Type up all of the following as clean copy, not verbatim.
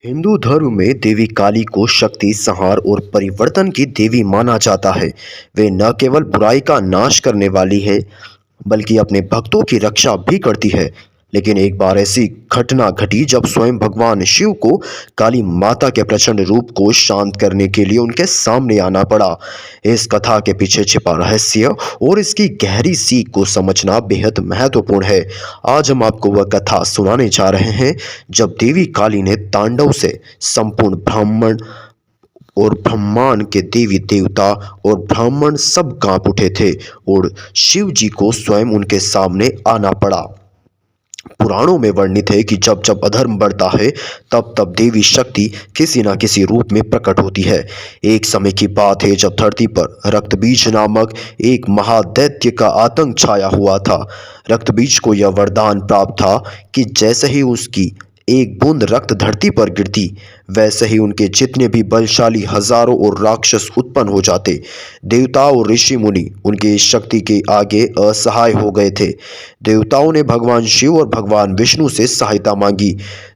हिंदू धर्म में देवी काली को शक्ति, संहार और परिवर्तन की देवी माना जाता है। वे न केवल बुराई का नाश करने वाली है, बल्कि अपने भक्तों की रक्षा भी करती है। लेकिन एक बार ऐसी घटना घटी जब स्वयं भगवान शिव को काली माता के प्रचंड रूप को शांत करने के लिए उनके सामने आना पड़ा। इस कथा के पीछे छिपा रहस्य और इसकी गहरी सीख को समझना बेहद महत्वपूर्ण है। आज हम आपको वह कथा सुनाने जा रहे हैं जब देवी काली ने तांडव से संपूर्ण ब्रह्मांड के देवी देवता और ब्राह्मण सब कांप उठे थे और शिव जी को स्वयं उनके सामने आना पड़ा। पुराणों में वर्णित है कि जब जब अधर्म बढ़ता है, तब तब देवी शक्ति किसी न किसी रूप में प्रकट होती है। एक समय की बात है जब धरती पर रक्तबीज नामक एक महादैत्य का आतंक छाया हुआ था। रक्तबीज को यह वरदान प्राप्त था कि जैसे ही उसकी एक बूंद रक्त धरती पर गिरती, वैसे ही उनके जितने भी बलशाली हजारों और राक्षस उत्पन्न हो जाते। देवता और ऋषि मुनि उनकी इस शक्ति के आगे असहाय हो गए थे। देवताओं ने भगवान शिव और भगवान विष्णु से सहायता मांगी।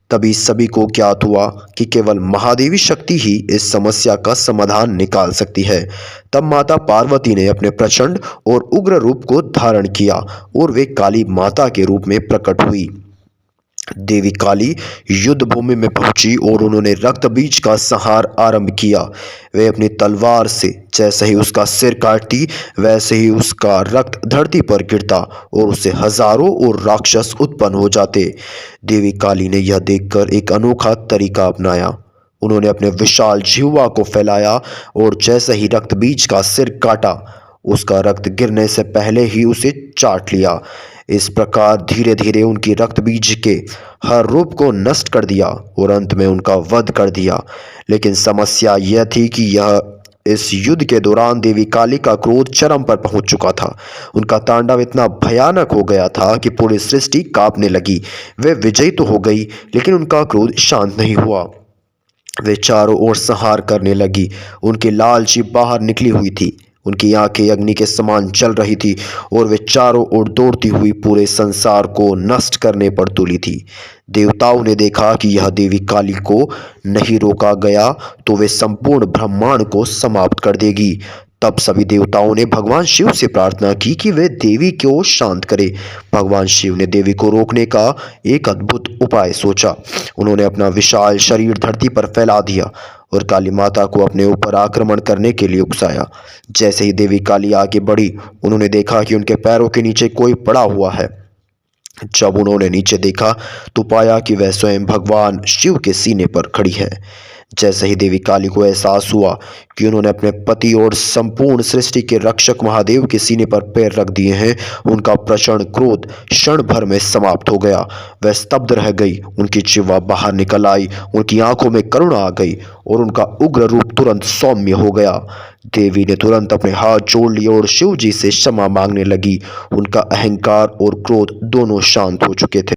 तभी सभी को ज्ञात हुआ कि केवल महादेवी शक्ति ही इस समस्या का समाधान निकाल सकती है। तब माता पार्वती ने अपने प्रचंड और उग्र रूप को धारण किया और वे काली माता के रूप में प्रकट हुई। देवी काली युद्ध भूमि में पहुंची और उन्होंने रक्त बीज का संहार आरंभ किया। वे अपनी तलवार से जैसे ही उसका सिर काटती, वैसे ही उसका रक्त धरती पर गिरता और उससे हजारों और राक्षस उत्पन्न हो जाते। देवी काली ने यह देखकर एक अनोखा तरीका अपनाया। उन्होंने अपने विशाल जिह्वा को फैलाया और जैसे ही रक्त बीज का सिर काटा, उसका रक्त गिरने से पहले ही उसे चाट लिया। इस प्रकार धीरे धीरे उनकी रक्त बीज के हर रूप को नष्ट कर दिया और अंत में उनका वध कर दिया। लेकिन समस्या यह थी कि यह इस युद्ध के दौरान देवी काली का क्रोध चरम पर पहुंच चुका था। उनका तांडव इतना भयानक हो गया था कि पूरी सृष्टि कांपने लगी। वे विजयी तो हो गई, लेकिन उनका क्रोध शांत नहीं हुआ। वे चारों ओर संहार करने लगी। उनकी लाल जीभ बाहर निकली हुई थी, उनकी आंखें अग्नि के समान जल रही थी और वे चारों ओर दौड़ती हुई पूरे संसार को नष्ट करने पर तुली थी। देवताओं ने देखा कि यह देवी काली को नहीं रोका गया तो वे संपूर्ण ब्रह्मांड को समाप्त कर देगी। तब सभी देवताओं ने भगवान शिव से प्रार्थना की कि वे देवी को शांत करे। भगवान शिव ने देवी को रोकने का एक अद्भुत उपाय सोचा। उन्होंने अपना विशाल शरीर धरती पर फैला दिया और काली माता को अपने ऊपर आक्रमण करने के लिए उकसाया। जैसे ही देवी काली आगे बढ़ी, उन्होंने देखा कि उनके पैरों के नीचे कोई पड़ा हुआ है। जब उन्होंने नीचे देखा तो पाया कि वह स्वयं भगवान शिव के सीने पर खड़ी है। जैसे ही देवी काली को एहसास हुआ कि उन्होंने अपने पति और संपूर्ण सृष्टि के रक्षक महादेव के सीने पर पैर रख दिए हैं, उनका प्रचंड क्रोध क्षण भर में समाप्त हो गया। वह स्तब्ध रह गई, उनकी जिह्वा बाहर निकल आई, उनकी आंखों में करुणा आ गई और उनका उग्र रूप तुरंत सौम्य हो गया। देवी ने तुरंत अपने हाथ जोड़ लिए और शिव जी से क्षमा मांगने लगी। उनका अहंकार और क्रोध दोनों शांत हो चुके थे।